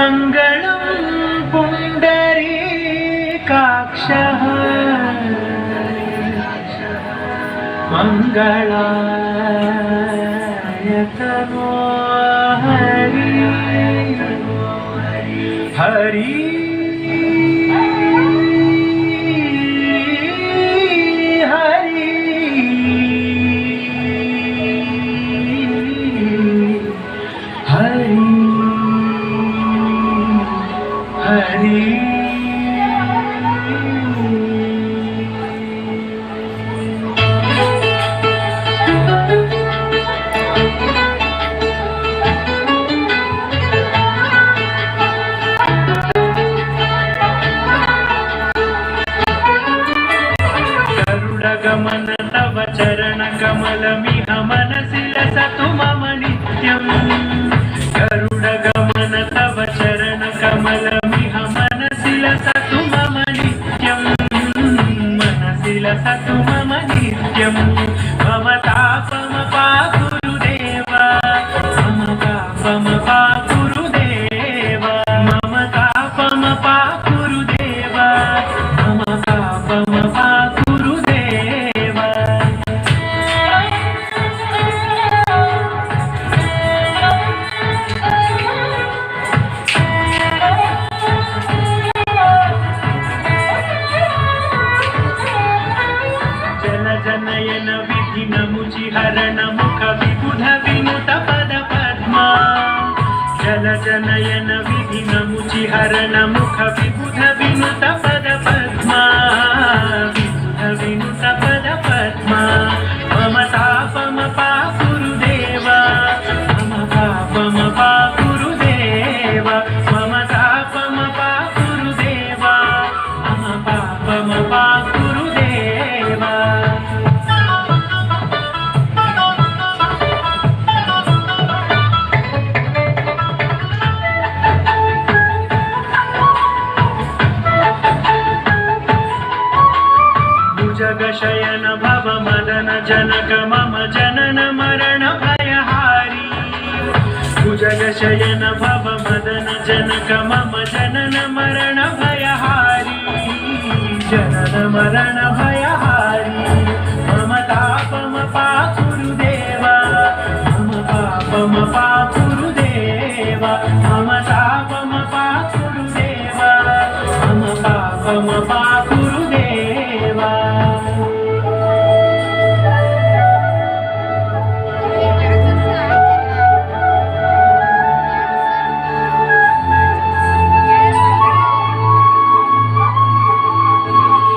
मङ्गलं पुण्डरीकाक्षः मङ्गलाय तनो हरि हरि गमन तव चरण कमलमिह मनसि लसतु मम नित्यम् गरुड गमन तव चरण कमलमिह मनसि लसतु मम नित्यम् मनसि लसतु मम नित्यम् मम तापम पाकुरुदेव मम तापम पाकुरुदेव मम तापम पाकुरुदेव मम तापम पाकुरुदेव जनयन विधिन मुचिहरण मुख विबुध विनुत पद पद्मा जल जनयन विधिन मुचिहरण मुख विबुध विनुत पद पद्मा विबुध विनुत पद पद्मा मम तापम पाकुरुदेव मम तापम पाकुरुदेव मम तापम पाकुरुदेव मम पापम पाकुरुदेव जगशयन भव मदन जनक मम जनन मरण भयहारी भुजगशयन भव मदन जनक मम जनन मरण भयहारी जनन मरण भयहारी मम तापम पाकुरुदेव मम पापम पाकुरुदेव मम तापम पाकुरुदेव मम पापम पाकुरुदेव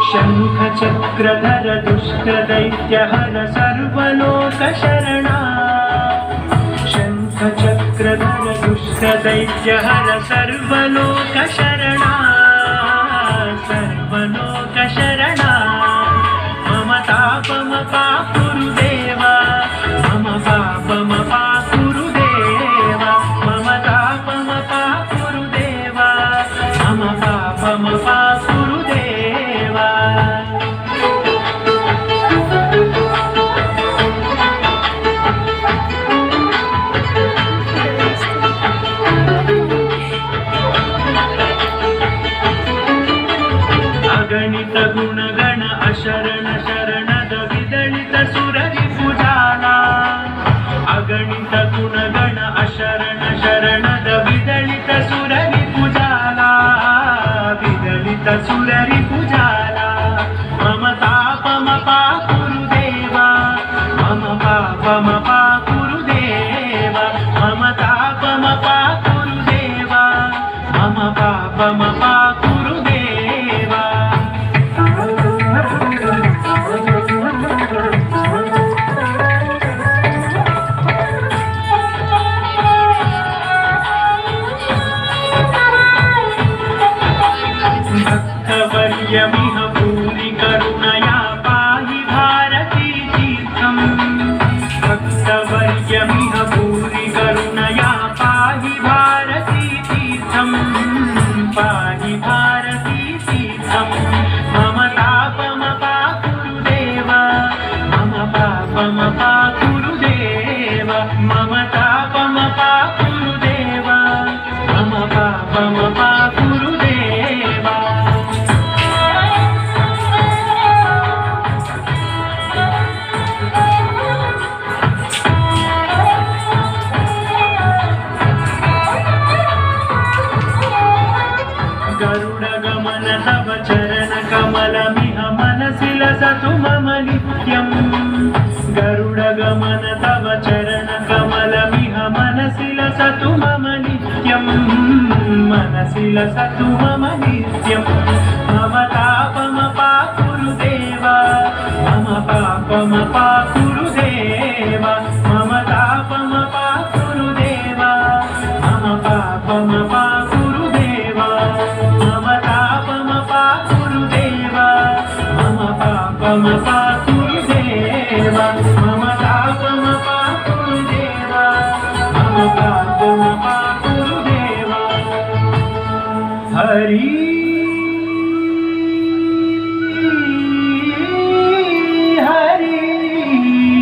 शंख चक्रधर दुष्ट दैत्य हर सर्वलोक शरणा शंख चक्रधर दुष्ट दैत्य हर सर्वलोक शरणा सर्वलोक शरणा मम तापम पाकुरुदेव मम पापम पाकुरुदेव मम तापम पाकुरुदेव मम पापम पाकुरुदेव अगणित गुणगण अशरण शरणद विदलित सुररि पूजाला अगणित गुणगण अशरण शरणद विदलित सुररि पूजाला विदलित सुररि पूजाला मम तापम पाकुरुदेव मम पापम पाकुरुदेव मम तापम पाकुरुदेव मम पापम पाकुरुदेव भक्तवर्यमिह भूरि करुणया पाहि भारती तीर्थम् भक्तवर्य मन तव चरण कमलमिह मनसि लसतु मम नित्यं मनसि लसतु मम नित्यं मम तापमपाकुरुदेव मम पापमपाकुरुदेव मम तापमपाकुरुदेव मम पापमपाकुरुदेव मम तापमपाकुरुदेव मम पापमपाकुरुदेव मम तापमपाकुरुदेव मम पापमपाकुरुदेव हरि